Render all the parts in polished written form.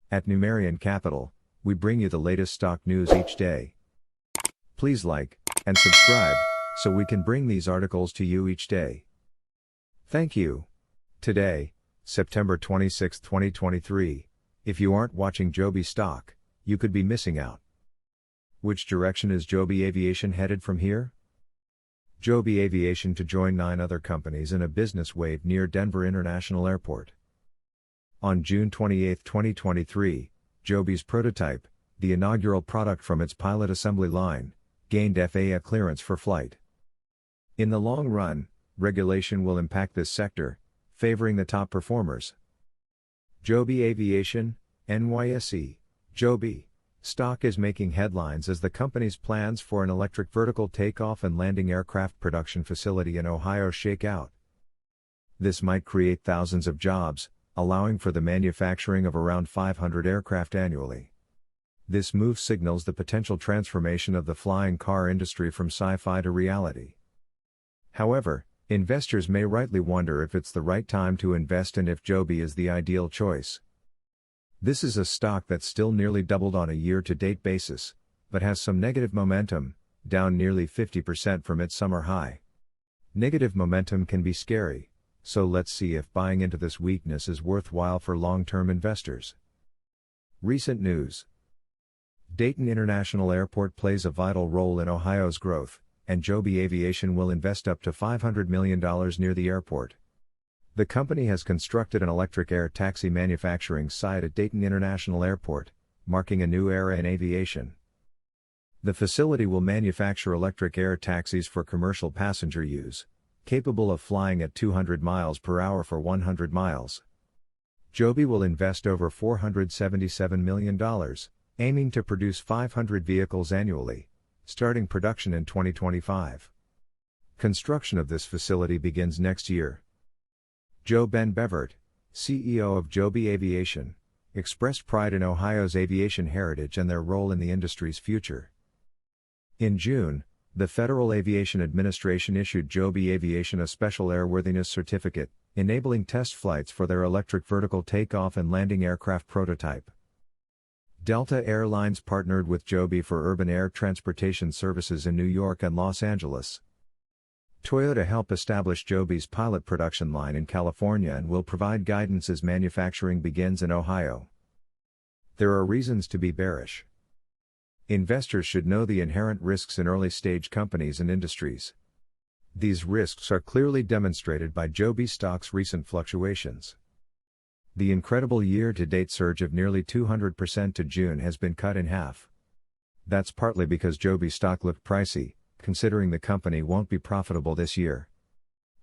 At Numerian Capital, we bring you the latest stock news each day. Please like and subscribe so we can bring these articles to you each day. Thank you. Today, September 26, 2023, if you aren't watching Joby stock, you could be missing out. Which direction is Joby Aviation headed from here? Joby Aviation to join 9 other companies in a business wave near Denver International Airport. On June 28, 2023, Joby's prototype, the inaugural product from its pilot assembly line, gained FAA clearance for flight. In the long run, regulation will impact this sector, favoring the top performers. Joby Aviation, NYSE, Joby, stock is making headlines as the company's plans for an electric vertical takeoff and landing aircraft production facility in Ohio shake out. This might create thousands of jobs, allowing for the manufacturing of around 500 aircraft annually. This move signals the potential transformation of the flying car industry from sci-fi to reality. However, investors may rightly wonder if it's the right time to invest and if Joby is the ideal choice. This is a stock that's still nearly doubled on a year-to-date basis, but has some negative momentum, down nearly 50% from its summer high. Negative momentum can be scary, so let's see if buying into this weakness is worthwhile for long-term investors. Recent news. Dayton International Airport plays a vital role in Ohio's growth, and Joby Aviation will invest up to $500 million near the airport. The company has constructed an electric air taxi manufacturing site at Dayton International Airport, marking a new era in aviation. The facility will manufacture electric air taxis for commercial passenger use, capable of flying at 200 miles per hour for 100 miles. Joby will invest over $477 million, aiming to produce 500 vehicles annually, starting production in 2025. Construction of this facility begins next year. Joe Ben Bevert, CEO of Joby Aviation, expressed pride in Ohio's aviation heritage and their role in the industry's future. In June, the Federal Aviation Administration issued Joby Aviation a special airworthiness certificate, enabling test flights for their electric vertical takeoff and landing aircraft prototype. Delta Air Lines partnered with Joby for urban air transportation services in New York and Los Angeles. Toyota helped establish Joby's pilot production line in California and will provide guidance as manufacturing begins in Ohio. There are reasons to be bearish. Investors should know the inherent risks in early-stage companies and industries. These risks are clearly demonstrated by Joby stock's recent fluctuations. The incredible year-to-date surge of nearly 200% to June has been cut in half. That's partly because Joby stock looked pricey, considering the company won't be profitable this year.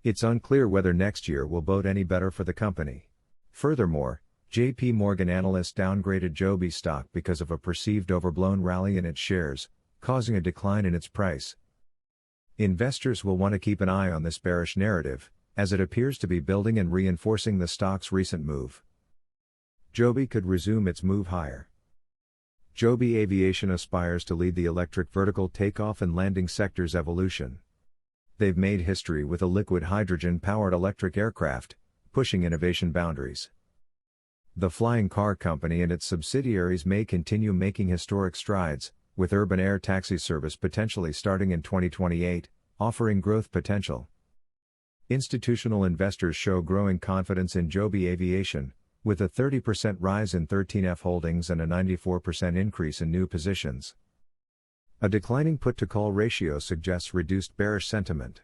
It's unclear whether next year will bode any better for the company. Furthermore, J.P. Morgan analysts downgraded Joby stock because of a perceived overblown rally in its shares, causing a decline in its price. Investors will want to keep an eye on this bearish narrative, as it appears to be building and reinforcing the stock's recent move. Joby could resume its move higher. Joby Aviation aspires to lead the electric vertical takeoff and landing sector's evolution. They've made history with a liquid hydrogen-powered electric aircraft, pushing innovation boundaries. The flying car company and its subsidiaries may continue making historic strides, with urban air taxi service potentially starting in 2028, offering growth potential. Institutional investors show growing confidence in Joby Aviation, with a 30% rise in 13F holdings and a 94% increase in new positions. A declining put-to-call ratio suggests reduced bearish sentiment.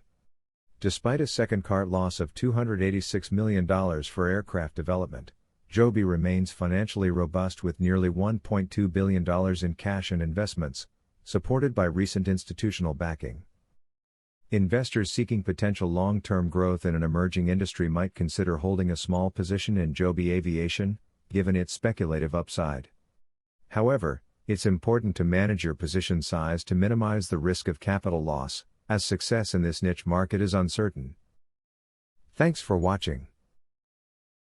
Despite a second CART loss of $286 million for aircraft development, Joby remains financially robust with nearly $1.2 billion in cash and investments, supported by recent institutional backing. Investors seeking potential long-term growth in an emerging industry might consider holding a small position in Joby Aviation, given its speculative upside. However, it's important to manage your position size to minimize the risk of capital loss, as success in this niche market is uncertain. Thanks for watching.